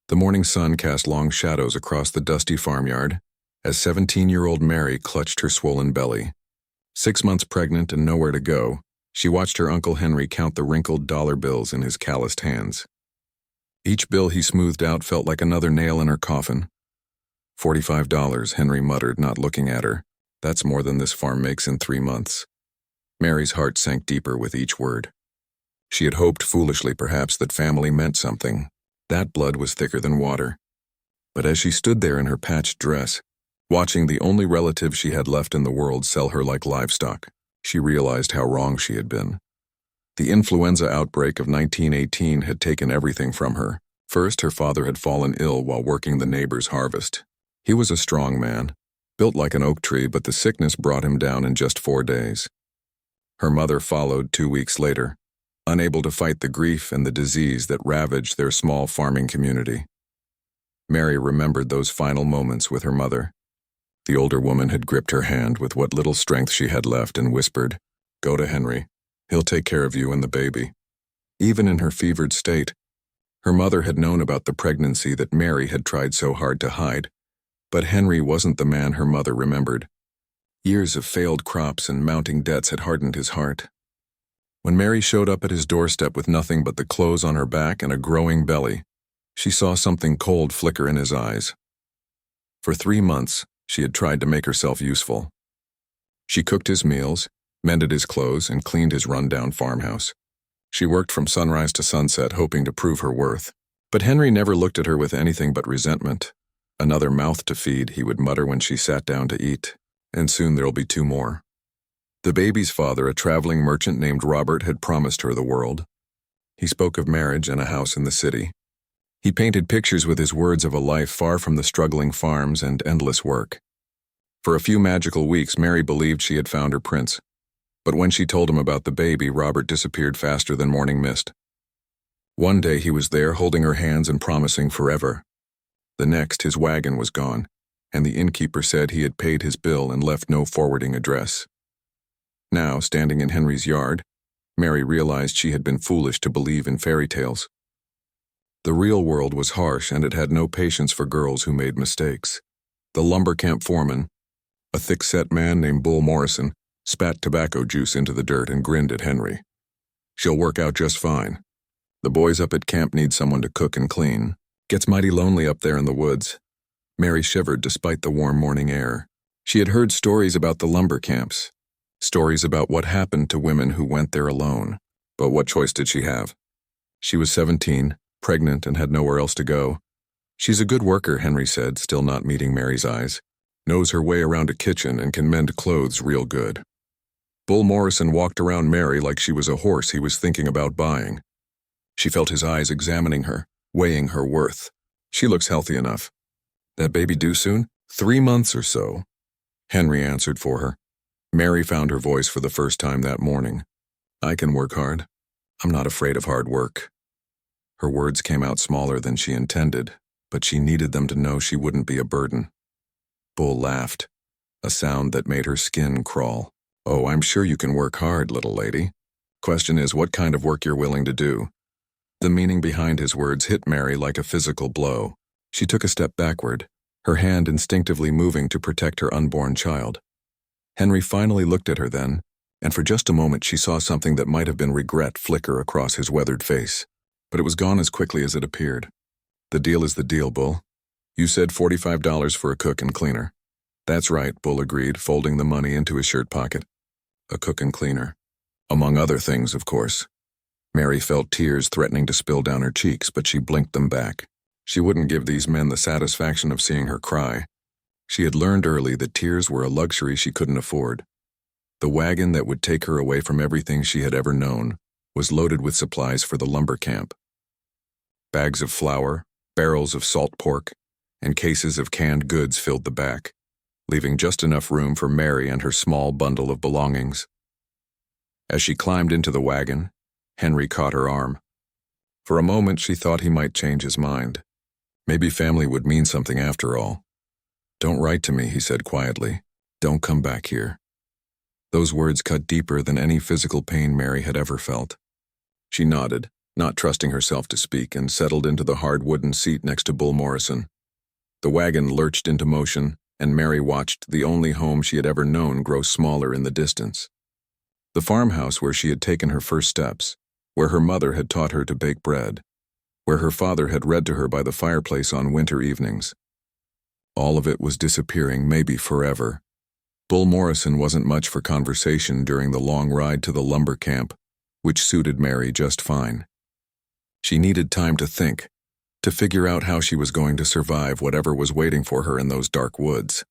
The morning sun cast long shadows across the dusty farmyard as 17-year-old Mary clutched her swollen belly. 6 months pregnant and nowhere to go, she watched her Uncle Henry count the wrinkled dollar bills in his calloused hands. Each bill he smoothed out felt like another nail in her coffin. $45, Henry muttered, not looking at her. That's more than this farm makes in 3 months. Mary's heart sank deeper with each word. She had hoped foolishly, perhaps, that family meant something. That blood was thicker than water. But as she stood there in her patched dress, watching the only relative she had left in the world sell her like livestock, she realized how wrong she had been. The influenza outbreak of 1918 had taken everything from her. First, her father had fallen ill while working the neighbor's harvest. He was a strong man, built like an oak tree, but the sickness brought him down in just 4 days. Her mother followed 2 weeks later, unable to fight the grief and the disease that ravaged their small farming community. Mary remembered those final moments with her mother. The older woman had gripped her hand with what little strength she had left and whispered, "Go to Henry. He'll take care of you and the baby." Even in her fevered state, her mother had known about the pregnancy that Mary had tried so hard to hide. But Henry wasn't the man her mother remembered. Years of failed crops and mounting debts had hardened his heart. When Mary showed up at his doorstep with nothing but the clothes on her back and a growing belly, she saw something cold flicker in his eyes. For 3 months, she had tried to make herself useful. She cooked his meals, mended his clothes, and cleaned his run-down farmhouse. She worked from sunrise to sunset, hoping to prove her worth. But Henry never looked at her with anything but resentment. "Another mouth to feed," he would mutter when she sat down to eat, "and soon there'll be 2 more. The baby's father, a traveling merchant named Robert, had promised her the world. He spoke of marriage and a house in the city. He painted pictures with his words of a life far from the struggling farms and endless work. For a few magical weeks, Mary believed she had found her prince. But when she told him about the baby, Robert disappeared faster than morning mist. One day he was there, holding her hands and promising forever. The next, his wagon was gone, and the innkeeper said he had paid his bill and left no forwarding address. Now, standing in Henry's yard, Mary realized she had been foolish to believe in fairy tales. The real world was harsh, and it had no patience for girls who made mistakes. The lumber camp foreman, a thick-set man named Bull Morrison, spat tobacco juice into the dirt and grinned at Henry. "She'll work out just fine. The boys up at camp need someone to cook and clean. Gets mighty lonely up there in the woods." Mary shivered despite the warm morning air. She had heard stories about the lumber camps, stories about what happened to women who went there alone. But what choice did she have? She was 17, pregnant, and had nowhere else to go. "She's a good worker," Henry said, still not meeting Mary's eyes. "Knows her way around a kitchen and can mend clothes real good." Bull Morrison walked around Mary like she was a horse he was thinking about buying. She felt his eyes examining her, weighing her worth. "She looks healthy enough." "That baby due soon?" 3 months or so," Henry answered for her. Mary found her voice for the first time that morning. "I can work hard. I'm not afraid of hard work." Her words came out smaller than she intended, but she needed them to know she wouldn't be a burden. Bull laughed, a sound that made her skin crawl. "Oh, I'm sure you can work hard, little lady. Question is what kind of work you're willing to do." The meaning behind his words hit Mary like a physical blow. She took a step backward, her hand instinctively moving to protect her unborn child. Henry finally looked at her then, and for just a moment she saw something that might have been regret flicker across his weathered face. But it was gone as quickly as it appeared. "The deal is the deal, Bull. You said $45 for a cook and cleaner." "That's right," Bull agreed, folding the money into his shirt pocket. A cook and cleaner. Among other things, of course. Mary felt tears threatening to spill down her cheeks, but she blinked them back. She wouldn't give these men the satisfaction of seeing her cry. She had learned early that tears were a luxury she couldn't afford. The wagon that would take her away from everything she had ever known was loaded with supplies for the lumber camp. Bags of flour, barrels of salt pork, and cases of canned goods filled the back, leaving just enough room for Mary and her small bundle of belongings. As she climbed into the wagon, Henry caught her arm. For a moment she thought he might change his mind. Maybe family would mean something after all. "Don't write to me," he said quietly. "Don't come back here." Those words cut deeper than any physical pain Mary had ever felt. She nodded, not trusting herself to speak, and settled into the hard wooden seat next to Bull Morrison. The wagon lurched into motion, and Mary watched the only home she had ever known grow smaller in the distance. The farmhouse where she had taken her first steps, where her mother had taught her to bake bread, where her father had read to her by the fireplace on winter evenings. All of it was disappearing, maybe forever. Bull Morrison wasn't much for conversation during the long ride to the lumber camp, which suited Mary just fine. She needed time to think, to figure out how she was going to survive whatever was waiting for her in those dark woods.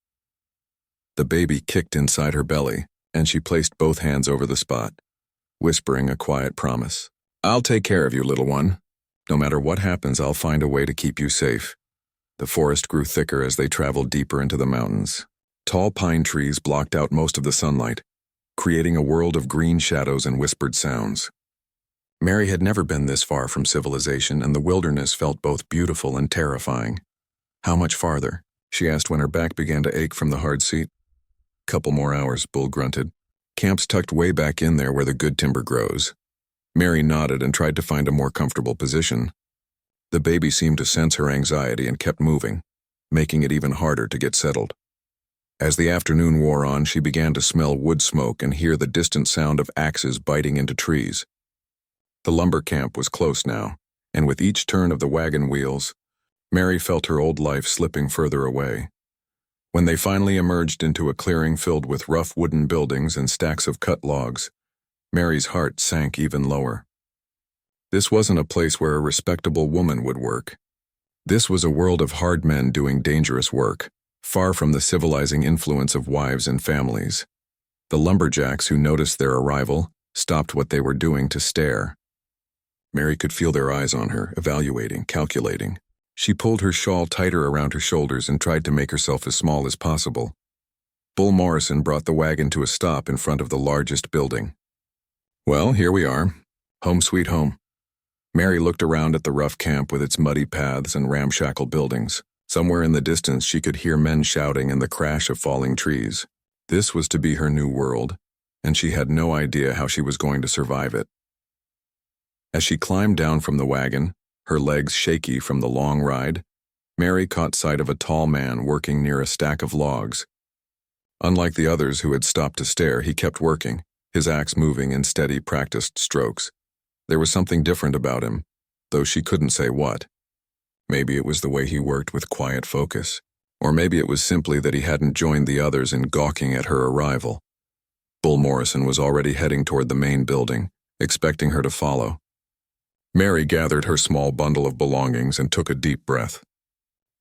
The baby kicked inside her belly, and she placed both hands over the spot, whispering a quiet promise. "I'll take care of you, little one. No matter what happens, I'll find a way to keep you safe." The forest grew thicker as they traveled deeper into the mountains. Tall pine trees blocked out most of the sunlight, creating a world of green shadows and whispered sounds. Mary had never been this far from civilization, and the wilderness felt both beautiful and terrifying. "How much farther?" she asked when her back began to ache from the hard seat. "Couple more hours," Bull grunted. "Camp's tucked way back in there where the good timber grows." Mary nodded and tried to find a more comfortable position. The baby seemed to sense her anxiety and kept moving, making it even harder to get settled. As the afternoon wore on, she began to smell wood smoke and hear the distant sound of axes biting into trees. The lumber camp was close now, and with each turn of the wagon wheels, Mary felt her old life slipping further away. When they finally emerged into a clearing filled with rough wooden buildings and stacks of cut logs, Mary's heart sank even lower. This wasn't a place where a respectable woman would work. This was a world of hard men doing dangerous work, far from the civilizing influence of wives and families. The lumberjacks who noticed their arrival stopped what they were doing to stare. Mary could feel their eyes on her, evaluating, calculating. She pulled her shawl tighter around her shoulders and tried to make herself as small as possible. Bull Morrison brought the wagon to a stop in front of the largest building. "Well, here we are. Home sweet home." Mary looked around at the rough camp with its muddy paths and ramshackle buildings. Somewhere in the distance she could hear men shouting and the crash of falling trees. This was to be her new world, and she had no idea how she was going to survive it. As she climbed down from the wagon, her legs shaky from the long ride, Mary caught sight of a tall man working near a stack of logs. Unlike the others who had stopped to stare, he kept working, his axe moving in steady, practiced strokes. There was something different about him, though she couldn't say what. Maybe it was the way he worked with quiet focus, or maybe it was simply that he hadn't joined the others in gawking at her arrival. Bull Morrison was already heading toward the main building, expecting her to follow. Mary gathered her small bundle of belongings and took a deep breath.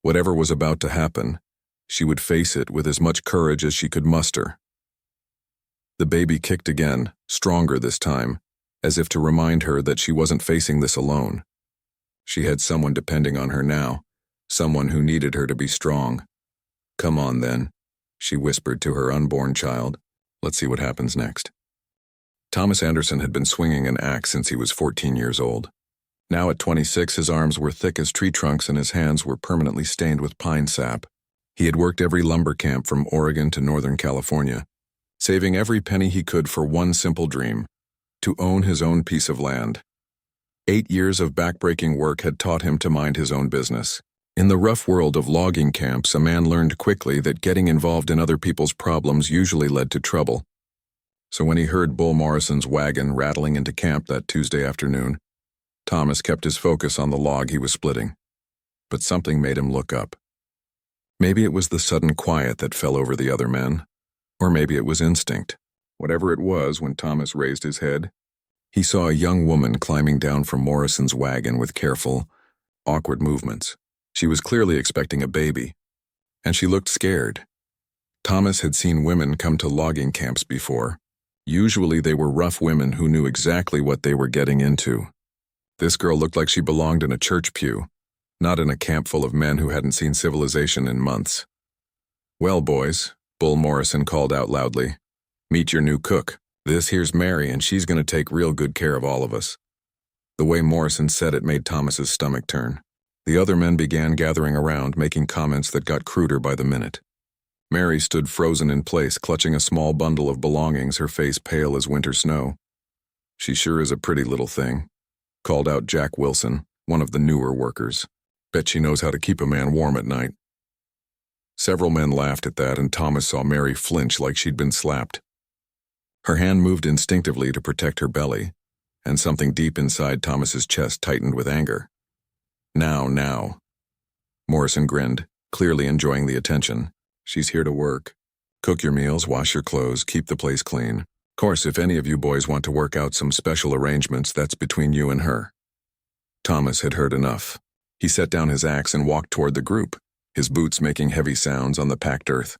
Whatever was about to happen, she would face it with as much courage as she could muster. The baby kicked again, stronger this time, as if to remind her that she wasn't facing this alone. She had someone depending on her now, someone who needed her to be strong. "Come on, then," she whispered to her unborn child. "Let's see what happens next." Thomas Anderson had been swinging an axe since he was 14 years old. Now at 26, his arms were thick as tree trunks and his hands were permanently stained with pine sap. He had worked every lumber camp from Oregon to Northern California, saving every penny he could for one simple dream: to own his own piece of land. 8 years of backbreaking work had taught him to mind his own business. In the rough world of logging camps, a man learned quickly that getting involved in other people's problems usually led to trouble. So when he heard Bull Morrison's wagon rattling into camp that Tuesday afternoon, Thomas kept his focus on the log he was splitting. But something made him look up. Maybe it was the sudden quiet that fell over the other men, or maybe it was instinct. Whatever it was, when Thomas raised his head, he saw a young woman climbing down from Morrison's wagon with careful, awkward movements. She was clearly expecting a baby, and she looked scared. Thomas had seen women come to logging camps before. Usually they were rough women who knew exactly what they were getting into. This girl looked like she belonged in a church pew, not in a camp full of men who hadn't seen civilization in months. "Well, boys," Bull Morrison called out loudly, "meet your new cook. This here's Mary, and she's going to take real good care of all of us." The way Morrison said it made Thomas's stomach turn. The other men began gathering around, making comments that got cruder by the minute. Mary stood frozen in place, clutching a small bundle of belongings, her face pale as winter snow. "She sure is a pretty little thing." called out Jack Wilson, one of the newer workers. Bet she knows how to keep a man warm at night. Several men laughed at that, and Thomas saw Mary flinch like she'd been slapped. Her hand moved instinctively to protect her belly, and something deep inside Thomas's chest tightened with anger. Now. Morrison grinned, clearly enjoying the attention. She's here to work. Cook your meals, wash your clothes, keep the place clean. Course, if any of you boys want to work out some special arrangements, that's between you and her. Thomas had heard enough. He set down his axe and walked toward the group, his boots making heavy sounds on the packed earth.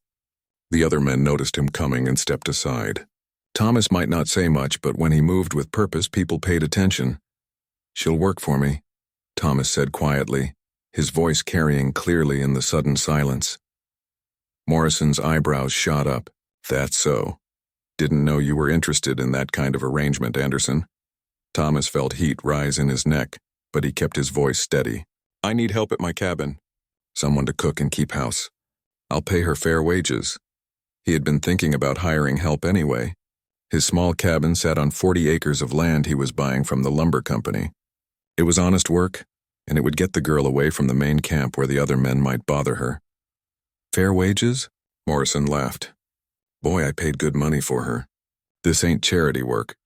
The other men noticed him coming and stepped aside. Thomas might not say much, but when he moved with purpose, people paid attention. She'll work for me, Thomas said quietly, his voice carrying clearly in the sudden silence. Morrison's eyebrows shot up. That's so. Didn't know you were interested in that kind of arrangement, Anderson. Thomas felt heat rise in his neck, but he kept his voice steady. I need help at my cabin. Someone to cook and keep house. I'll pay her fair wages. He had been thinking about hiring help anyway. His small cabin sat on 40 acres of land he was buying from the lumber company. It was honest work, and it would get the girl away from the main camp where the other men might bother her. Fair wages? Morrison laughed. Boy, I paid good money for her. This ain't charity work.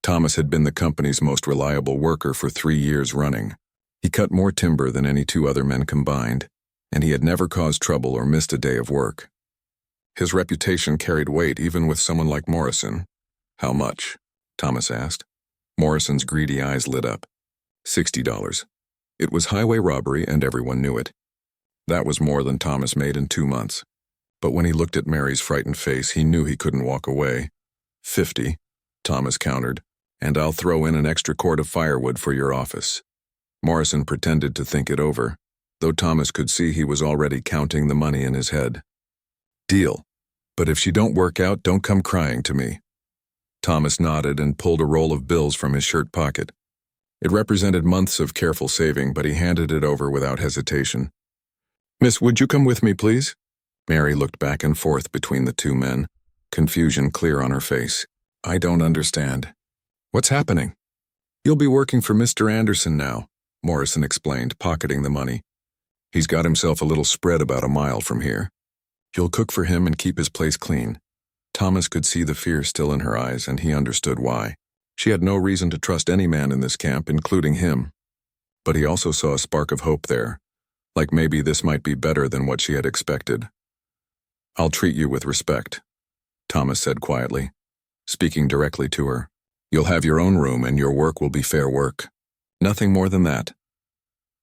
Thomas had been the company's most reliable worker for 3 years running. He cut more timber than any 2 other men combined, and he had never caused trouble or missed a day of work. His reputation carried weight even with someone like Morrison. How much? Thomas asked. Morrison's greedy eyes lit up. $60. It was highway robbery and everyone knew it. That was more than Thomas made in 2 months. But when he looked at Mary's frightened face, he knew he couldn't walk away. 50, Thomas countered, and I'll throw in an extra cord of firewood for your office. Morrison pretended to think it over, though Thomas could see he was already counting the money in his head. Deal. But if she don't work out, don't come crying to me. Thomas nodded and pulled a roll of bills from his shirt pocket. It represented months of careful saving, but he handed it over without hesitation. Miss, would you come with me, please? Mary looked back and forth between the 2 men, confusion clear on her face. I don't understand. What's happening? You'll be working for Mr. Anderson now, Morrison explained, pocketing the money. He's got himself a little spread about a mile from here. You'll cook for him and keep his place clean. Thomas could see the fear still in her eyes, and he understood why. She had no reason to trust any man in this camp, including him. But he also saw a spark of hope there, like maybe this might be better than what she had expected. I'll treat you with respect, Thomas said quietly, speaking directly to her. You'll have your own room and your work will be fair work. Nothing more than that.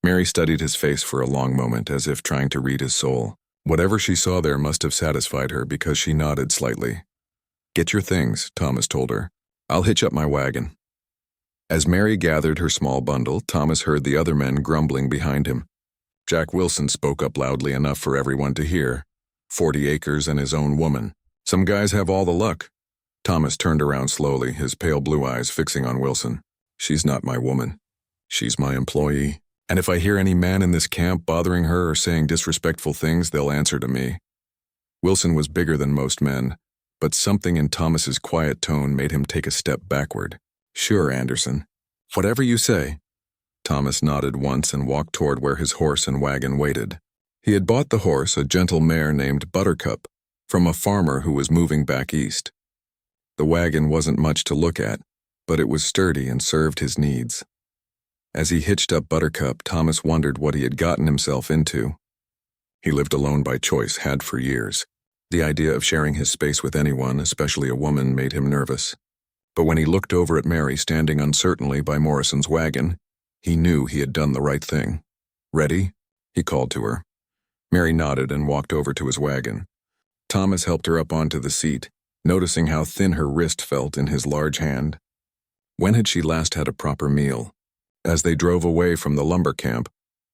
Mary studied his face for a long moment, as if trying to read his soul. Whatever she saw there must have satisfied her because she nodded slightly. Get your things, Thomas told her. I'll hitch up my wagon. As Mary gathered her small bundle, Thomas heard the other men grumbling behind him. Jack Wilson spoke up loudly enough for everyone to hear. 40 acres and his own woman. Some guys have all the luck. Thomas turned around slowly, his pale blue eyes fixing on Wilson. She's not my woman. She's my employee. And if I hear any man in this camp bothering her or saying disrespectful things, they'll answer to me. Wilson was bigger than most men, but something in Thomas's quiet tone made him take a step backward. Sure, Anderson. Whatever you say. Thomas nodded once and walked toward where his horse and wagon waited. He had bought the horse, a gentle mare named Buttercup, from a farmer who was moving back east. The wagon wasn't much to look at, but it was sturdy and served his needs. As he hitched up Buttercup, Thomas wondered what he had gotten himself into. He lived alone by choice, had for years. The idea of sharing his space with anyone, especially a woman, made him nervous. But when he looked over at Mary standing uncertainly by Morrison's wagon, he knew he had done the right thing. Ready? He called to her. Mary nodded and walked over to his wagon. Thomas helped her up onto the seat, noticing how thin her wrist felt in his large hand. When had she last had a proper meal? As they drove away from the lumber camp,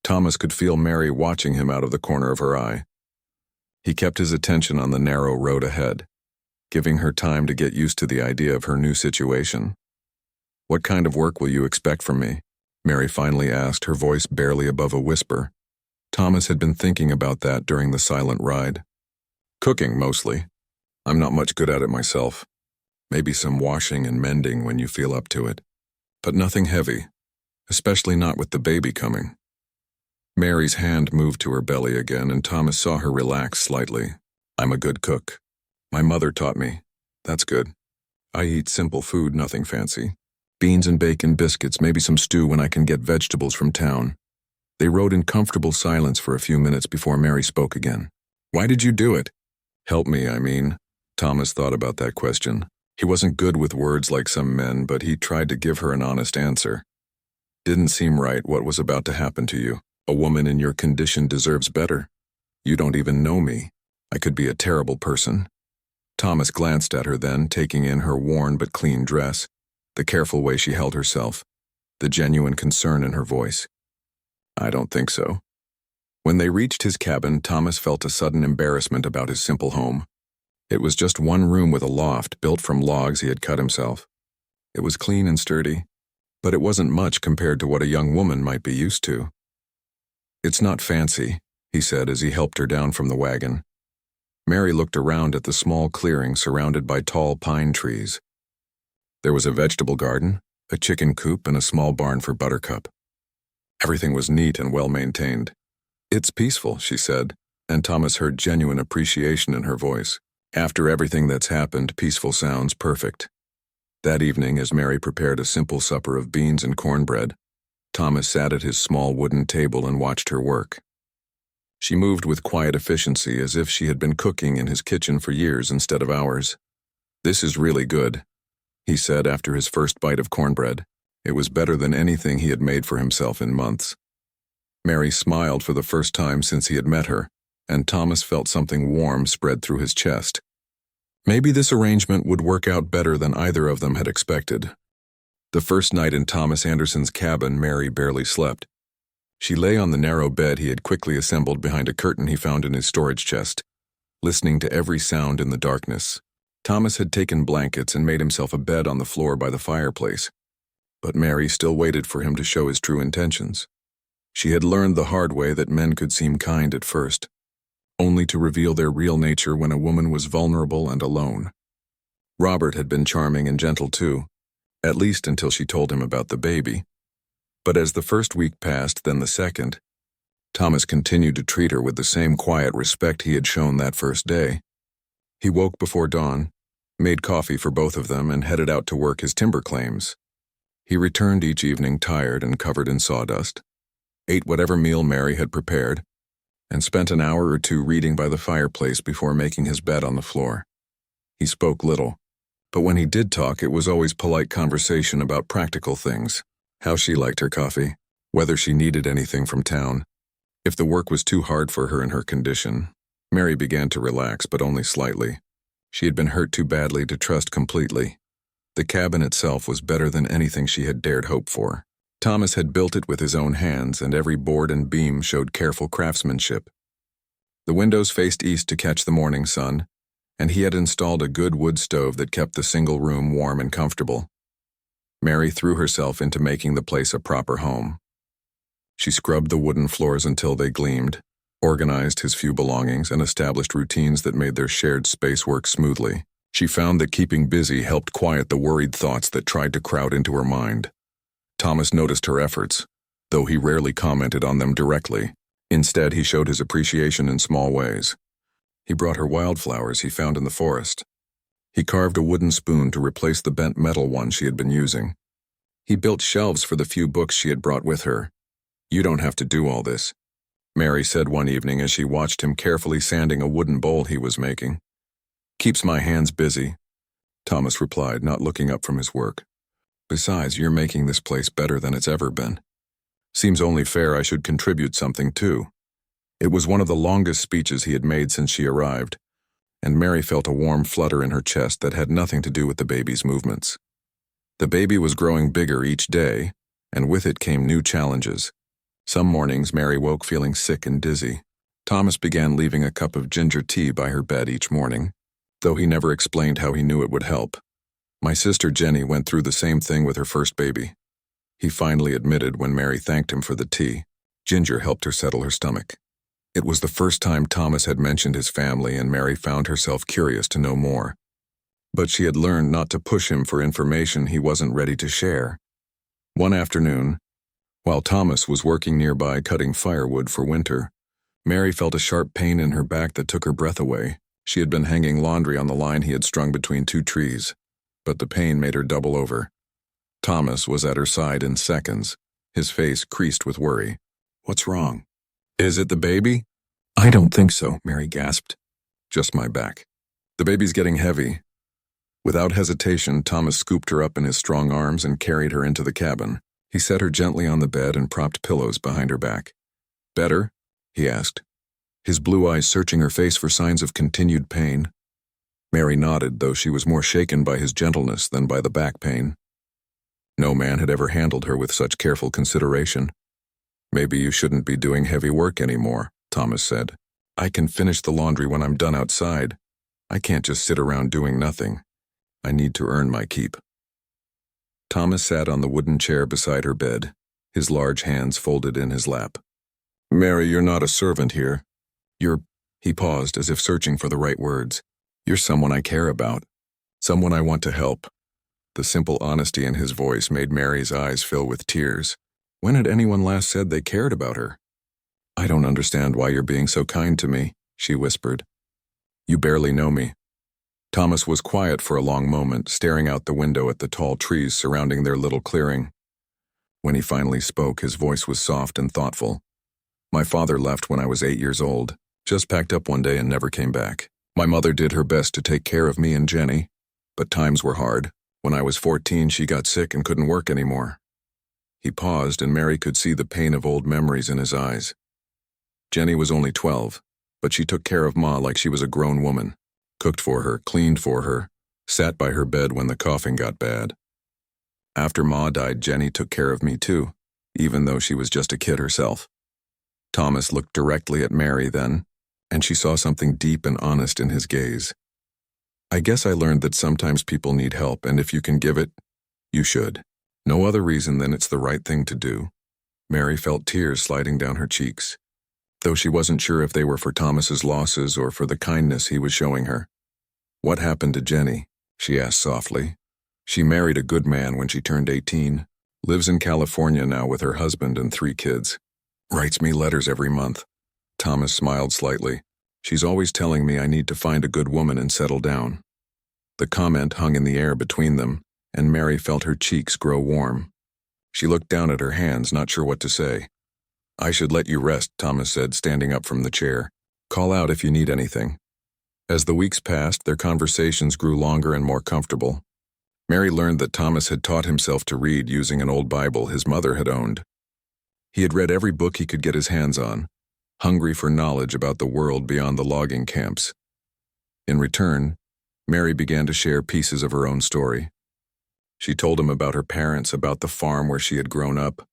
Thomas could feel Mary watching him out of the corner of her eye. He kept his attention on the narrow road ahead, giving her time to get used to the idea of her new situation. What kind of work will you expect from me? Mary finally asked, her voice barely above a whisper. Thomas had been thinking about that during the silent ride. Cooking, mostly. I'm not much good at it myself. Maybe some washing and mending when you feel up to it. But nothing heavy. especially not with the baby coming. Mary's hand moved to her belly again, and Thomas saw her relax slightly. I'm a good cook. My mother taught me. That's good. I eat simple food, nothing fancy. Beans and bacon, biscuits, maybe some stew when I can get vegetables from town. They rode in comfortable silence for a few minutes before Mary spoke again. Why did you do it? Help me, I mean. Thomas thought about that question. He wasn't good with words like some men, but he tried to give her an honest answer. Didn't seem right what was about to happen to you. A woman in your condition deserves better. You don't even know me. I could be a terrible person. Thomas glanced at her then, taking in her worn but clean dress, the careful way she held herself, the genuine concern in her voice. I don't think so. When they reached his cabin, Thomas felt a sudden embarrassment about his simple home. It was just one room with a loft built from logs he had cut himself. It was clean and sturdy, but it wasn't much compared to what a young woman might be used to. It's not fancy, he said as he helped her down from the wagon. Mary looked around at the small clearing surrounded by tall pine trees. There was a vegetable garden, a chicken coop, and a small barn for Buttercup. Everything was neat and well-maintained. It's peaceful, she said, and Thomas heard genuine appreciation in her voice. After everything that's happened, peaceful sounds perfect. That evening, as Mary prepared a simple supper of beans and cornbread, Thomas sat at his small wooden table and watched her work. She moved with quiet efficiency as if she had been cooking in his kitchen for years instead of hours. This is really good, he said after his first bite of cornbread. It was better than anything he had made for himself in months. Mary smiled for the first time since he had met her, and Thomas felt something warm spread through his chest. Maybe this arrangement would work out better than either of them had expected. The first night in Thomas Anderson's cabin, Mary barely slept. She lay on the narrow bed he had quickly assembled behind a curtain he found in his storage chest, listening to every sound in the darkness. Thomas had taken blankets and made himself a bed on the floor by the fireplace, but Mary still waited for him to show his true intentions. She had learned the hard way that men could seem kind at first, only to reveal their real nature when a woman was vulnerable and alone. Robert had been charming and gentle too, at least until she told him about the baby. But as the first week passed, then the second, Thomas continued to treat her with the same quiet respect he had shown that first day. He woke before dawn, made coffee for both of them, and headed out to work his timber claims. He returned each evening tired and covered in sawdust, ate whatever meal Mary had prepared, and spent an hour or two reading by the fireplace before making his bed on the floor. He spoke little, but when he did talk, it was always polite conversation about practical things, how she liked her coffee, whether she needed anything from town. If the work was too hard for her in her condition, Mary began to relax, but only slightly. She had been hurt too badly to trust completely. The cabin itself was better than anything she had dared hope for. Thomas had built it with his own hands, and every board and beam showed careful craftsmanship. The windows faced east to catch the morning sun, and he had installed a good wood stove that kept the single room warm and comfortable. Mary threw herself into making the place a proper home. She scrubbed the wooden floors until they gleamed, organized his few belongings, and established routines that made their shared space work smoothly. She found that keeping busy helped quiet the worried thoughts that tried to crowd into her mind. Thomas noticed her efforts, though he rarely commented on them directly. Instead, he showed his appreciation in small ways. He brought her wildflowers he found in the forest. He carved a wooden spoon to replace the bent metal one she had been using. He built shelves for the few books she had brought with her. You don't have to do all this, Mary said one evening as she watched him carefully sanding a wooden bowl he was making. Keeps my hands busy, Thomas replied, not looking up from his work. Besides, you're making this place better than it's ever been. Seems only fair I should contribute something too. It was one of the longest speeches he had made since she arrived, and Mary felt a warm flutter in her chest that had nothing to do with the baby's movements. The baby was growing bigger each day, and with it came new challenges. Some mornings Mary woke feeling sick and dizzy. Thomas began leaving a cup of ginger tea by her bed each morning, though he never explained how he knew it would help. My sister Jenny went through the same thing with her first baby, he finally admitted when Mary thanked him for the tea. Ginger helped her settle her stomach. It was the first time Thomas had mentioned his family, and Mary found herself curious to know more. But she had learned not to push him for information he wasn't ready to share. One afternoon, While Thomas was working nearby cutting firewood for winter, Mary felt a sharp pain in her back that took her breath away. She had been hanging laundry on the line he had strung between two trees, but the pain made her double over. Thomas was at her side in seconds, his face creased with worry. "What's wrong? Is it the baby?" "I don't think so," Mary gasped. "Just my back. The baby's getting heavy." Without hesitation, Thomas scooped her up in his strong arms and carried her into the cabin. He set her gently on the bed and propped pillows behind her back. "Better?" he asked, his blue eyes searching her face for signs of continued pain. Mary nodded, though she was more shaken by his gentleness than by the back pain. No man had ever handled her with such careful consideration. "Maybe you shouldn't be doing heavy work anymore," Thomas said. "I can finish the laundry when I'm done outside. I can't just sit around doing nothing. I need to earn my keep." Thomas sat on the wooden chair beside her bed, his large hands folded in his lap. "Mary, you're not a servant here. He paused as if searching for the right words. "You're someone I care about, someone I want to help." The simple honesty in his voice made Mary's eyes fill with tears. When had anyone last said they cared about her? "I don't understand why you're being so kind to me," she whispered. "You barely know me." Thomas was quiet for a long moment, staring out the window at the tall trees surrounding their little clearing. When he finally spoke, his voice was soft and thoughtful. "My father left when I was 8 years old, just packed up one day and never came back. My mother did her best to take care of me and Jenny, but times were hard. When I was 14, she got sick and couldn't work anymore." He paused, and Mary could see the pain of old memories in his eyes. Jenny was only 12, but she took care of Ma like she was a grown woman. Cooked for her, cleaned for her, sat by her bed when the coughing got bad. After Ma died, Jenny took care of me too, even though she was just a kid herself. Thomas looked directly at Mary then, and she saw something deep and honest in his gaze. "I guess I learned that sometimes people need help, and if you can give it, you should. No other reason than it's the right thing to do." Mary felt tears sliding down her cheeks, though she wasn't sure if they were for Thomas's losses or for the kindness he was showing her. "What happened to Jenny?" she asked softly. "She married a good man when she turned 18, lives in California now with her husband and 3 kids. Writes me letters every month." Thomas smiled slightly. "She's always telling me I need to find a good woman and settle down." The comment hung in the air between them, and Mary felt her cheeks grow warm. She looked down at her hands, not sure what to say. "I should let you rest," Thomas said, standing up from the chair. "Call out if you need anything." As the weeks passed, their conversations grew longer and more comfortable. Mary learned that Thomas had taught himself to read using an old Bible his mother had owned. He had read every book he could get his hands on, hungry for knowledge about the world beyond the logging camps. In return, Mary began to share pieces of her own story. She told him about her parents, about the farm where she had grown up,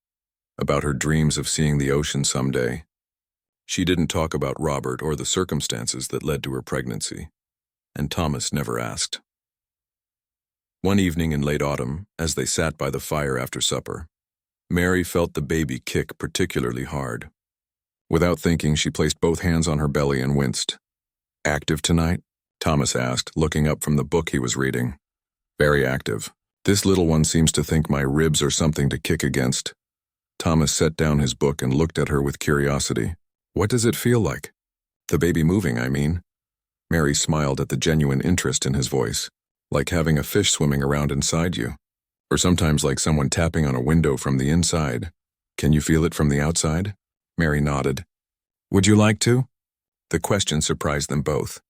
about her dreams of seeing the ocean someday. She didn't talk about Robert or the circumstances that led to her pregnancy, and Thomas never asked. One evening in late autumn, as they sat by the fire after supper, Mary felt the baby kick particularly hard. Without thinking, she placed both hands on her belly and winced. "Active tonight?" Thomas asked, looking up from the book he was reading. "Very active. This little one seems to think my ribs are something to kick against." Thomas set down his book and looked at her with curiosity. "What does it feel like? The baby moving, I mean." Mary smiled at the genuine interest in his voice. "Like having a fish swimming around inside you. Or sometimes like someone tapping on a window from the inside. Can you feel it from the outside?" Mary nodded. "Would you like to?" The question surprised them both.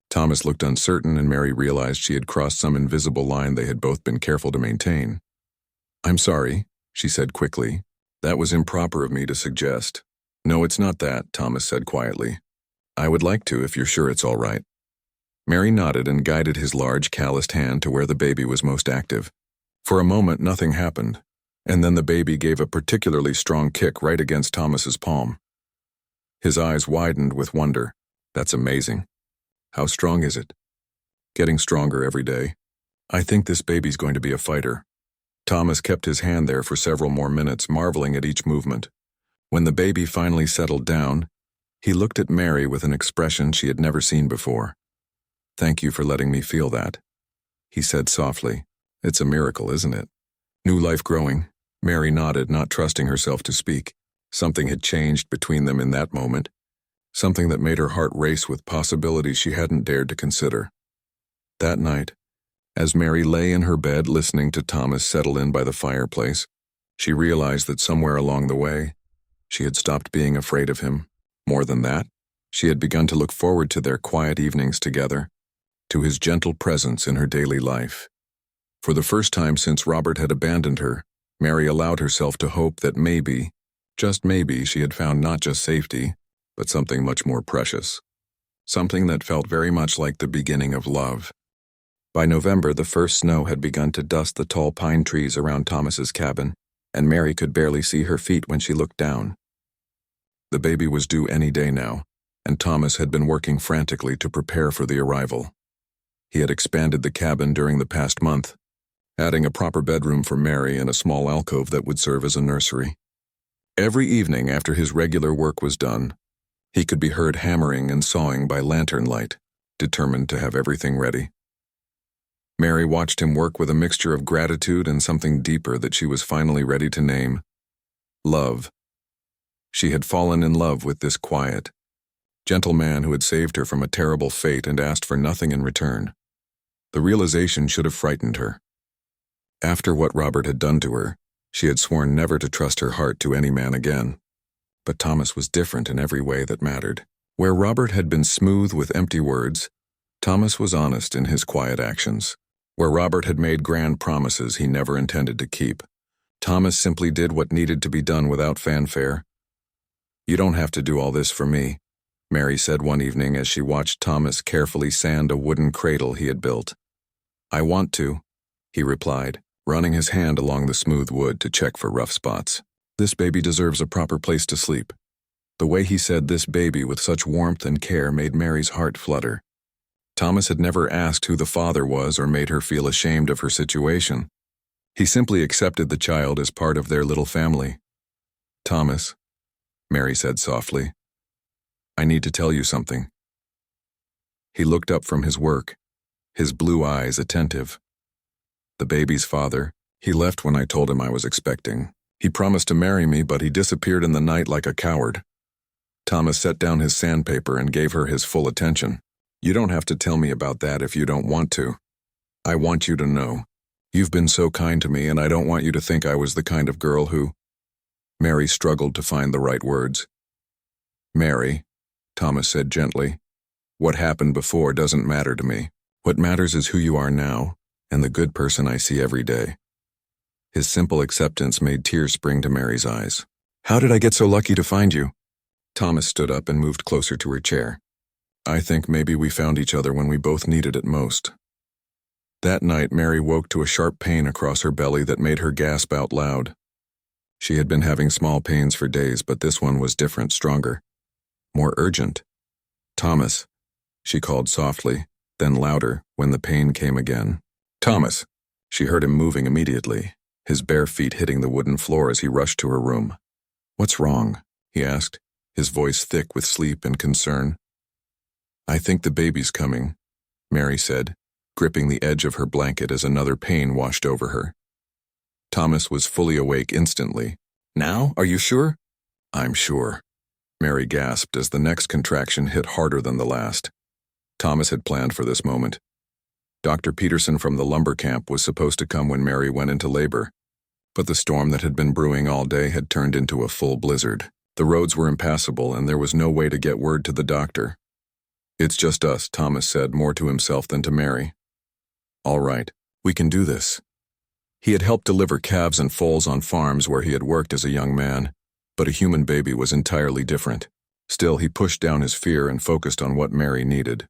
Thomas looked uncertain, and Mary realized she had crossed some invisible line they had both been careful to maintain. "I'm sorry," she said quickly. "That was improper of me to suggest." "No, it's not that," Thomas said quietly. "I would like to if you're sure it's all right." Mary nodded and guided his large, calloused hand to where the baby was most active. For a moment, nothing happened, and then the baby gave a particularly strong kick right against Thomas's palm. His eyes widened with wonder. "That's amazing. How strong is it?" "Getting stronger every day. I think this baby's going to be a fighter." Thomas kept his hand there for several more minutes, marveling at each movement. When the baby finally settled down, he looked at Mary with an expression she had never seen before. "Thank you for letting me feel that," he said softly. "It's a miracle, isn't it? New life growing. Mary nodded, not trusting herself to speak. Something had changed between them in that moment, something that made her heart race with possibilities she hadn't dared to consider. That night, as Mary lay in her bed listening to Thomas settle in by the fireplace, she realized that somewhere along the way, she had stopped being afraid of him. More than that, she had begun to look forward to their quiet evenings together, to his gentle presence in her daily life. For the first time since Robert had abandoned her, Mary allowed herself to hope that maybe, just maybe, she had found not just safety, but something much more precious. Something that felt very much like the beginning of love. By November, the first snow had begun to dust the tall pine trees around Thomas's cabin, and Mary could barely see her feet when she looked down. The baby was due any day now, and Thomas had been working frantically to prepare for the arrival. He had expanded the cabin during the past month, adding a proper bedroom for Mary and a small alcove that would serve as a nursery. Every evening after his regular work was done, he could be heard hammering and sawing by lantern light, determined to have everything ready. Mary watched him work with a mixture of gratitude and something deeper that she was finally ready to name: love. She had fallen in love with this quiet, gentle man who had saved her from a terrible fate and asked for nothing in return. The realization should have frightened her. After what Robert had done to her, she had sworn never to trust her heart to any man again. But Thomas was different in every way that mattered. Where Robert had been smooth with empty words, Thomas was honest in his quiet actions. Where Robert had made grand promises he never intended to keep, Thomas simply did what needed to be done without fanfare. "You don't have to do all this for me," Mary said one evening as she watched Thomas carefully sand a wooden cradle he had built. "I want to," he replied, running his hand along the smooth wood to check for rough spots. "This baby deserves a proper place to sleep." The way he said "this baby" with such warmth and care made Mary's heart flutter. Thomas had never asked who the father was or made her feel ashamed of her situation. He simply accepted the child as part of their little family. "Thomas," Mary said softly, "I need to tell you something." He looked up from his work, his blue eyes attentive. "The baby's father, he left when I told him I was expecting. He promised to marry me, but he disappeared in the night like a coward." Thomas set down his sandpaper and gave her his full attention. "You don't have to tell me about that if you don't want to. I want you to know. You've been so kind to me, and I don't want you to think I was the kind of girl who—" Mary struggled to find the right words. "Mary," Thomas said gently, "what happened before doesn't matter to me. What matters is who you are now, and the good person I see every day." His simple acceptance made tears spring to Mary's eyes. "How did I get so lucky to find you?" Thomas stood up and moved closer to her chair. "I think maybe we found each other when we both needed it most." That night, Mary woke to a sharp pain across her belly that made her gasp out loud. She had been having small pains for days, but this one was different, stronger, more urgent. "Thomas," she called softly, then louder when the pain came again. "Thomas!" She heard him moving immediately, his bare feet hitting the wooden floor as he rushed to her room. "What's wrong?" he asked, his voice thick with sleep and concern. "I think the baby's coming," Mary said, gripping the edge of her blanket as another pain washed over her. Thomas was fully awake instantly. "Now? Are you sure?" "I'm sure," Mary gasped as the next contraction hit harder than the last. Thomas had planned for this moment. Dr. Peterson from the lumber camp was supposed to come when Mary went into labor, but the storm that had been brewing all day had turned into a full blizzard. The roads were impassable, and there was no way to get word to the doctor. "It's just us," Thomas said, more to himself than to Mary. "All right, we can do this." He had helped deliver calves and foals on farms where he had worked as a young man, but a human baby was entirely different. Still, he pushed down his fear and focused on what Mary needed.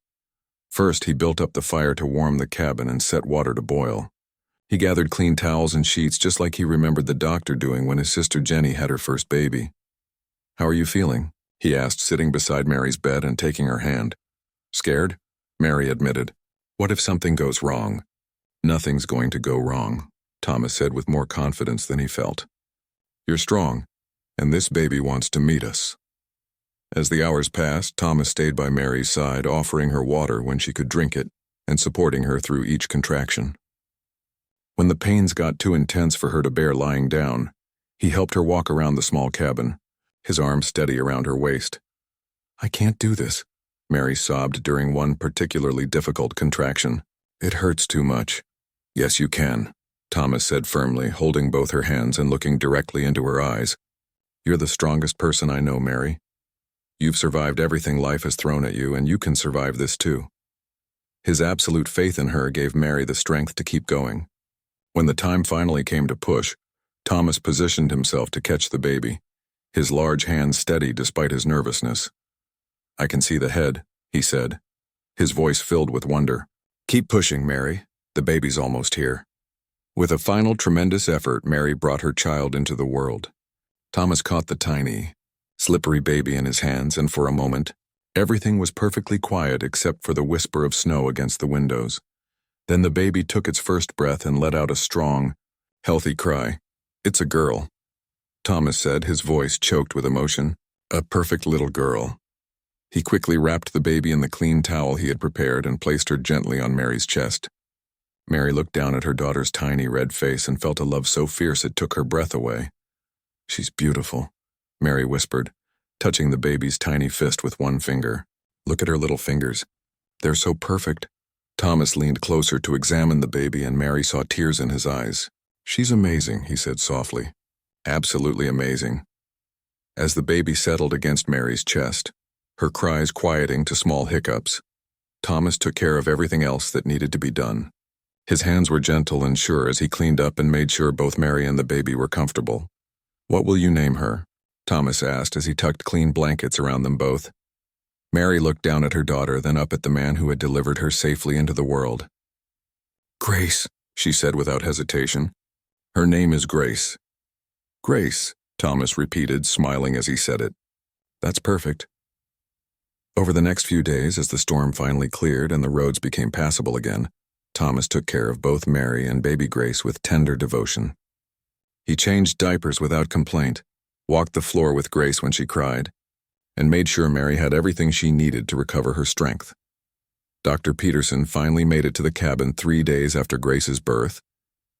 First, he built up the fire to warm the cabin and set water to boil. He gathered clean towels and sheets just like he remembered the doctor doing when his sister Jenny had her first baby. "How are you feeling?" he asked, sitting beside Mary's bed and taking her hand. "Scared?" Mary admitted. "What if something goes wrong?" "Nothing's going to go wrong," Thomas said with more confidence than he felt. "You're strong, and this baby wants to meet us." As the hours passed, Thomas stayed by Mary's side, offering her water when she could drink it, and supporting her through each contraction. When the pains got too intense for her to bear lying down, He helped her walk around the small cabin, his arms steady around her waist. "I can't do this," Mary sobbed during one particularly difficult contraction. "It hurts too much." "Yes, you can," Thomas said firmly, holding both her hands and looking directly into her eyes. "You're the strongest person I know, Mary. You've survived everything life has thrown at you, and you can survive this too." His absolute faith in her gave Mary the strength to keep going. When the time finally came to push, Thomas positioned himself to catch the baby, his large hands steady despite his nervousness. "I can see the head," he said, his voice filled with wonder. "Keep pushing, Mary. The baby's almost here." With a final tremendous effort, Mary brought her child into the world. Thomas caught the tiny, slippery baby in his hands, and for a moment, everything was perfectly quiet except for the whisper of snow against the windows. Then the baby took its first breath and let out a strong, healthy cry. "It's a girl," Thomas said, his voice choked with emotion. "A perfect little girl." He quickly wrapped the baby in the clean towel he had prepared and placed her gently on Mary's chest. Mary looked down at her daughter's tiny red face and felt a love so fierce it took her breath away. "She's beautiful," Mary whispered, touching the baby's tiny fist with one finger. "Look at her little fingers. They're so perfect." Thomas leaned closer to examine the baby, and Mary saw tears in his eyes. "She's amazing," he said softly. "Absolutely amazing." As the baby settled against Mary's chest, her cries quieting to small hiccups, Thomas took care of everything else that needed to be done. His hands were gentle and sure as he cleaned up and made sure both Mary and the baby were comfortable. "What will you name her?" Thomas asked as he tucked clean blankets around them both. Mary looked down at her daughter, then up at the man who had delivered her safely into the world. "Grace," she said without hesitation. "Her name is Grace." "Grace," Thomas repeated, smiling as he said it. "That's perfect." Over the next few days, as the storm finally cleared and the roads became passable again, Thomas took care of both Mary and baby Grace with tender devotion. He changed diapers without complaint, walked the floor with Grace when she cried, and made sure Mary had everything she needed to recover her strength. Dr. Peterson finally made it to the cabin 3 days after Grace's birth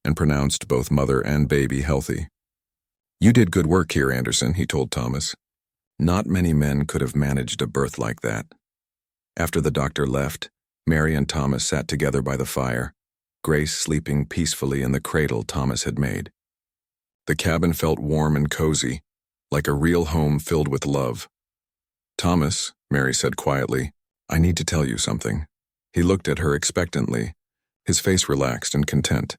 and pronounced both mother and baby healthy. "You did good work here, Anderson," he told Thomas. "Not many men could have managed a birth like that." After the doctor left, Mary and Thomas sat together by the fire, Grace sleeping peacefully in the cradle Thomas had made. The cabin felt warm and cozy, like a real home filled with love. "Thomas," Mary said quietly, "I need to tell you something." He looked at her expectantly, his face relaxed and content.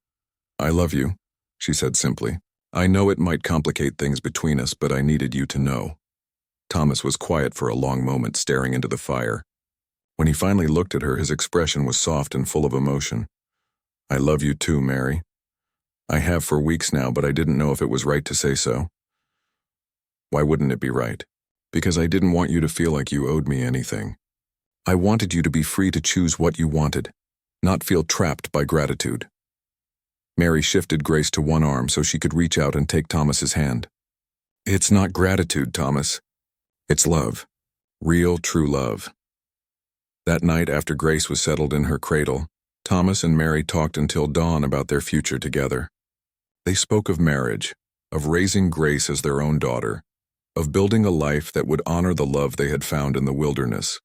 "I love you," she said simply. "I know it might complicate things between us, but I needed you to know." Thomas was quiet for a long moment, staring into the fire. When he finally looked at her, his expression was soft and full of emotion. "I love you too, Mary. I have for weeks now, but I didn't know if it was right to say so." "Why wouldn't it be right?" "Because I didn't want you to feel like you owed me anything. I wanted you to be free to choose what you wanted, not feel trapped by gratitude." Mary shifted Grace to one arm so she could reach out and take Thomas's hand. "It's not gratitude, Thomas. It's love. Real, true love." That night, after Grace was settled in her cradle, Thomas and Mary talked until dawn about their future together. They spoke of marriage, of raising Grace as their own daughter, of building a life that would honor the love they had found in the wilderness.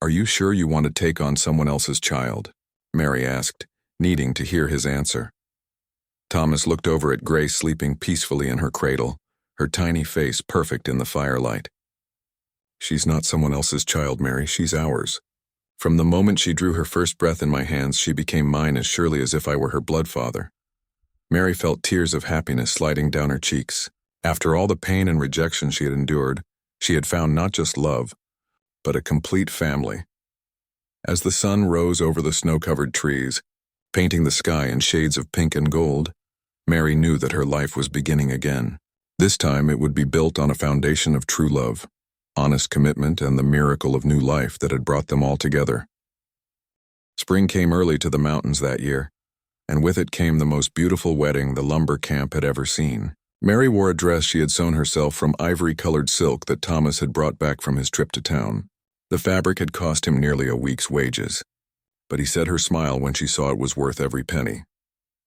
"Are you sure you want to take on someone else's child?" Mary asked, needing to hear his answer. Thomas looked over at Grace sleeping peacefully in her cradle, her tiny face perfect in the firelight. "She's not someone else's child, Mary, she's ours. From the moment she drew her first breath in my hands, she became mine as surely as if I were her blood father." Mary felt tears of happiness sliding down her cheeks. After all the pain and rejection she had endured, she had found not just love, but a complete family. As the sun rose over the snow-covered trees, painting the sky in shades of pink and gold, Mary knew that her life was beginning again. This time it would be built on a foundation of true love, honest commitment, and the miracle of new life that had brought them all together. Spring came early to the mountains that year, and with it came the most beautiful wedding the lumber camp had ever seen. Mary wore a dress she had sewn herself from ivory-colored silk that Thomas had brought back from his trip to town. The fabric had cost him nearly a week's wages, but he said her smile when she saw it was worth every penny.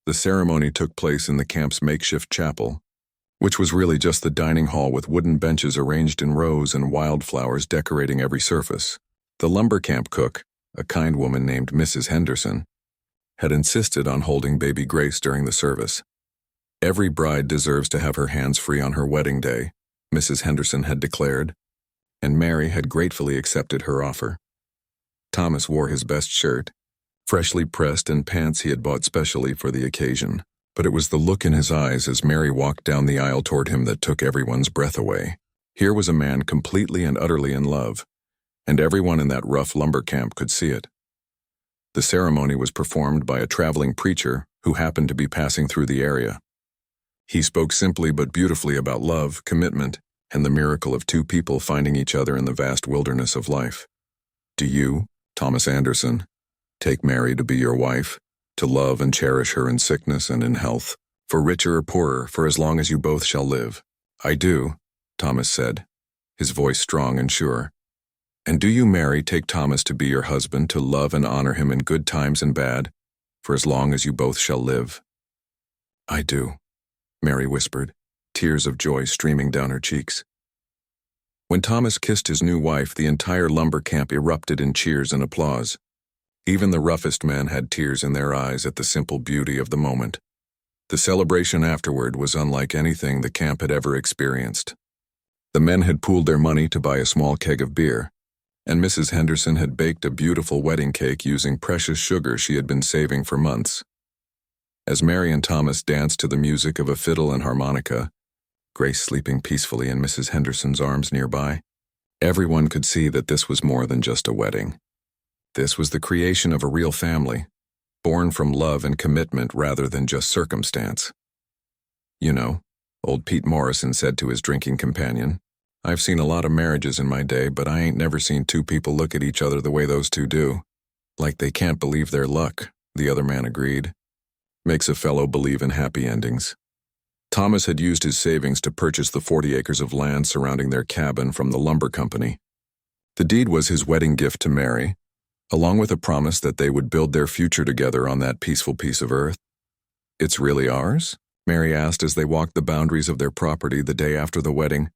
The ceremony took place in the camp's makeshift chapel, which was really just the dining hall with wooden benches arranged in rows and wildflowers decorating every surface. The lumber camp cook, a kind woman named Mrs. Henderson, had insisted on holding baby Grace during the service. Every bride deserves to have her hands free on her wedding day, Mrs. Henderson had declared, and Mary had gratefully accepted her offer. Thomas wore his best shirt, freshly pressed, and pants he had bought specially for the occasion, but it was the look in his eyes as Mary walked down the aisle toward him that took everyone's breath away. Here was a man completely and utterly in love, and everyone in that rough lumber camp could see it. The ceremony was performed by a traveling preacher who happened to be passing through the area. He spoke simply but beautifully about love, commitment, and the miracle of two people finding each other in the vast wilderness of life. Do you, Thomas Anderson, take Mary to be your wife, to love and cherish her in sickness and in health, for richer or poorer, for as long as you both shall live? I do, Thomas said, his voice strong and sure. And do you, Mary, take Thomas to be your husband, to love and honor him in good times and bad, for as long as you both shall live? I do, Mary whispered, tears of joy streaming down her cheeks. When Thomas kissed his new wife, the entire lumber camp erupted in cheers and applause. Even the roughest men had tears in their eyes at the simple beauty of the moment. The celebration afterward was unlike anything the camp had ever experienced. The men had pooled their money to buy a small keg of beer, and Mrs. Henderson had baked a beautiful wedding cake using precious sugar she had been saving for months. As Mary and Thomas danced to the music of a fiddle and harmonica, Grace sleeping peacefully in Mrs. Henderson's arms nearby, everyone could see that this was more than just a wedding. This was the creation of a real family, born from love and commitment rather than just circumstance. You know, old Pete Morrison said to his drinking companion, I've seen a lot of marriages in my day, but I ain't never seen two people look at each other the way those two do. Like they can't believe their luck, the other man agreed. Makes a fellow believe in happy endings. Thomas had used his savings to purchase the 40 acres of land surrounding their cabin from the lumber company. The deed was his wedding gift to Mary, along with a promise that they would build their future together on that peaceful piece of earth. It's really ours? Mary asked as they walked the boundaries of their property the day after the wedding,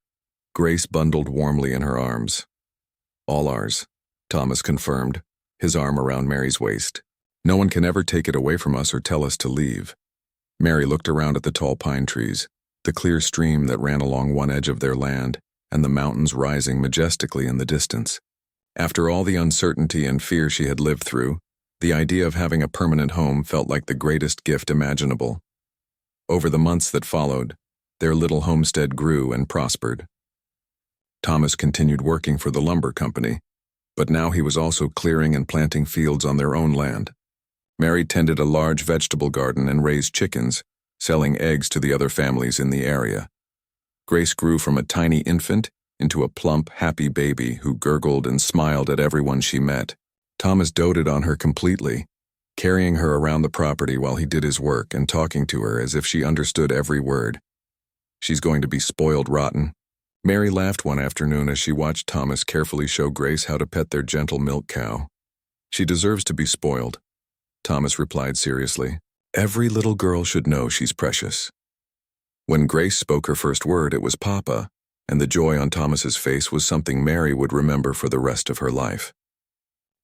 Grace bundled warmly in her arms. All ours, Thomas confirmed, his arm around Mary's waist. No one can ever take it away from us or tell us to leave. Mary looked around at the tall pine trees, the clear stream that ran along one edge of their land, and the mountains rising majestically in the distance. After all the uncertainty and fear she had lived through, the idea of having a permanent home felt like the greatest gift imaginable. Over the months that followed, their little homestead grew and prospered. Thomas continued working for the lumber company, but now he was also clearing and planting fields on their own land. Mary tended a large vegetable garden and raised chickens, selling eggs to the other families in the area. Grace grew from a tiny infant into a plump, happy baby who gurgled and smiled at everyone she met. Thomas doted on her completely, carrying her around the property while he did his work and talking to her as if she understood every word. She's going to be spoiled rotten. Mary laughed one afternoon as she watched Thomas carefully show Grace how to pet their gentle milk cow. She deserves to be spoiled, Thomas replied seriously. Every little girl should know she's precious. When Grace spoke her first word, it was Papa, and the joy on Thomas's face was something Mary would remember for the rest of her life.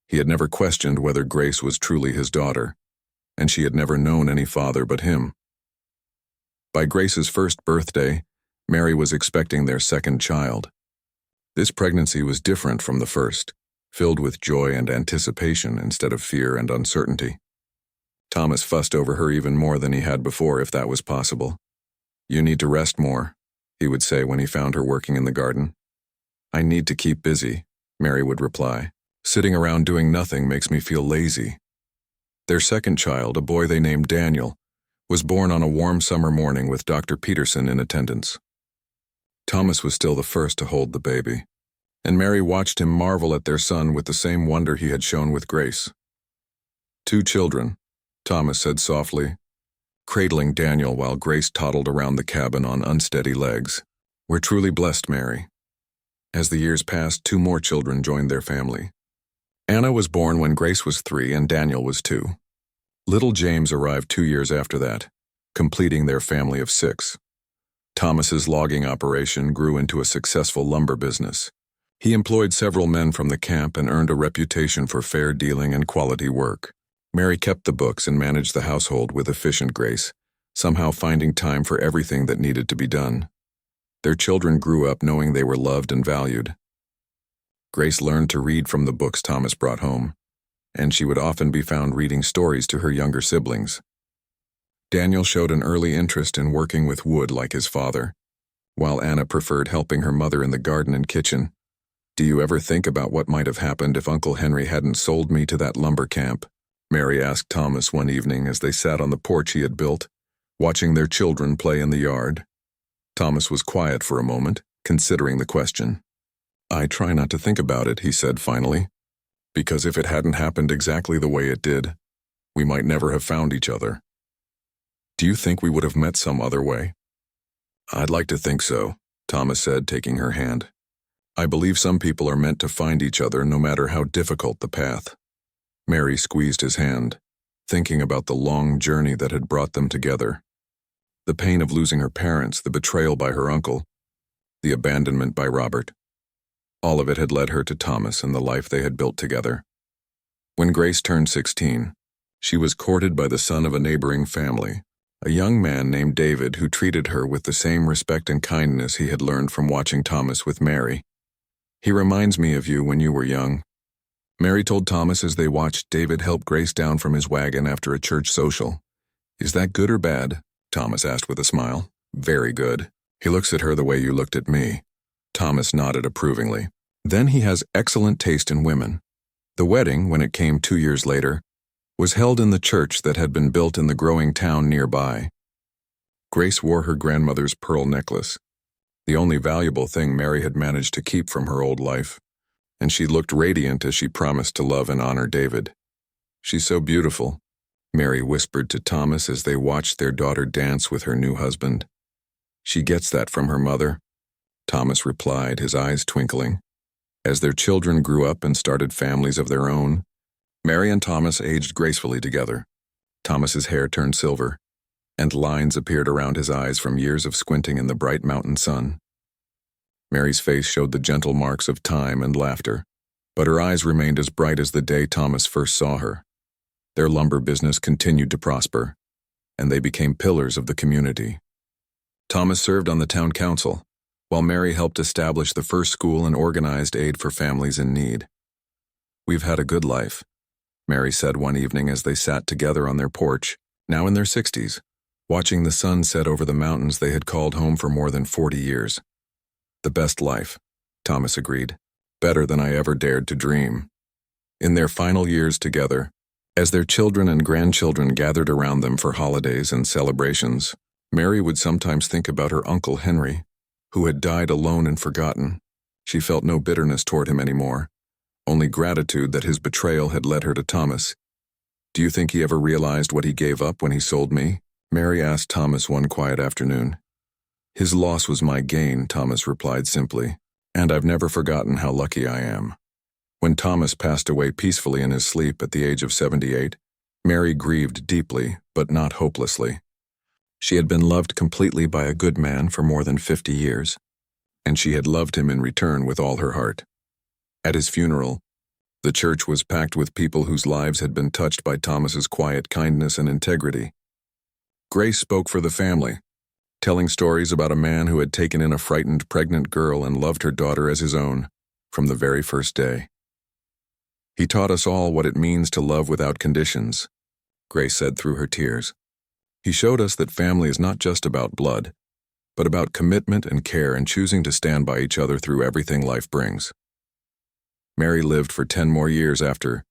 He had never questioned whether Grace was truly his daughter, and she had never known any father but him. By Grace's first birthday, Mary was expecting their second child. This pregnancy was different from the first, filled with joy and anticipation instead of fear and uncertainty. Thomas fussed over her even more than he had before, if that was possible. You need to rest more, he would say when he found her working in the garden. I need to keep busy, Mary would reply. Sitting around doing nothing makes me feel lazy. Their second child, a boy they named Daniel, was born on a warm summer morning with Dr. Peterson in attendance. Thomas was still the first to hold the baby, and Mary watched him marvel at their son with the same wonder he had shown with Grace. 2 children, Thomas said softly, cradling Daniel while Grace toddled around the cabin on unsteady legs. We're truly blessed, Mary. As the years passed, 2 more children joined their family. Anna was born when Grace was 3 and Daniel was 2. Little James arrived 2 years after that, completing their family of 6. Thomas's logging operation grew into a successful lumber business. He employed several men from the camp and earned a reputation for fair dealing and quality work. Mary kept the books and managed the household with efficient grace, somehow finding time for everything that needed to be done. Their children grew up knowing they were loved and valued. Grace learned to read from the books Thomas brought home, and she would often be found reading stories to her younger siblings. Daniel showed an early interest in working with wood like his father, while Anna preferred helping her mother in the garden and kitchen. "Do you ever think about what might have happened if Uncle Henry hadn't sold me to that lumber camp?" Mary asked Thomas one evening as they sat on the porch he had built, watching their children play in the yard. Thomas was quiet for a moment, considering the question. "I try not to think about it," he said finally, "because if it hadn't happened exactly the way it did, we might never have found each other." "Do you think we would have met some other way?" "I'd like to think so," Thomas said, taking her hand. "I believe some people are meant to find each other no matter how difficult the path." Mary squeezed his hand, thinking about the long journey that had brought them together. The pain of losing her parents, the betrayal by her uncle, the abandonment by Robert. All of it had led her to Thomas and the life they had built together. When Grace turned 16, she was courted by the son of a neighboring family, a young man named David who treated her with the same respect and kindness he had learned from watching Thomas with Mary. "He reminds me of you when you were young," Mary told Thomas as they watched David help Grace down from his wagon after a church social. "Is that good or bad?" Thomas asked with a smile. "Very good. He looks at her the way you looked at me." Thomas nodded approvingly. "Then he has excellent taste in women." The wedding, when it came 2 years later, was held in the church that had been built in the growing town nearby. Grace wore her grandmother's pearl necklace, the only valuable thing Mary had managed to keep from her old life, and she looked radiant as she promised to love and honor David. "She's so beautiful," Mary whispered to Thomas as they watched their daughter dance with her new husband. "She gets that from her mother," Thomas replied, his eyes twinkling. As their children grew up and started families of their own, Mary and Thomas aged gracefully together. Thomas's hair turned silver, and lines appeared around his eyes from years of squinting in the bright mountain sun. Mary's face showed the gentle marks of time and laughter, but her eyes remained as bright as the day Thomas first saw her. Their lumber business continued to prosper, and they became pillars of the community. Thomas served on the town council, while Mary helped establish the first school and organized aid for families in need. "We've had a good life," Mary said one evening as they sat together on their porch, now in their 60s, watching the sun set over the mountains they had called home for more than 40 years. "The best life," Thomas agreed. "Better than I ever dared to dream." In their final years together, as their children and grandchildren gathered around them for holidays and celebrations, Mary would sometimes think about her Uncle Henry, who had died alone and forgotten. She felt no bitterness toward him anymore, only gratitude that his betrayal had led her to Thomas. "Do you think he ever realized what he gave up when he sold me?" Mary asked Thomas one quiet afternoon. "His loss was my gain," Thomas replied simply, "and I've never forgotten how lucky I am." When Thomas passed away peacefully in his sleep at the age of 78, Mary grieved deeply, but not hopelessly. She had been loved completely by a good man for more than 50 years, and she had loved him in return with all her heart. At his funeral, the church was packed with people whose lives had been touched by Thomas's quiet kindness and integrity. Grace spoke for the family, telling stories about a man who had taken in a frightened pregnant girl and loved her daughter as his own from the very first day. "He taught us all what it means to love without conditions," Grace said through her tears. "He showed us that family is not just about blood, but about commitment and care and choosing to stand by each other through everything life brings." Mary lived for 10 more years after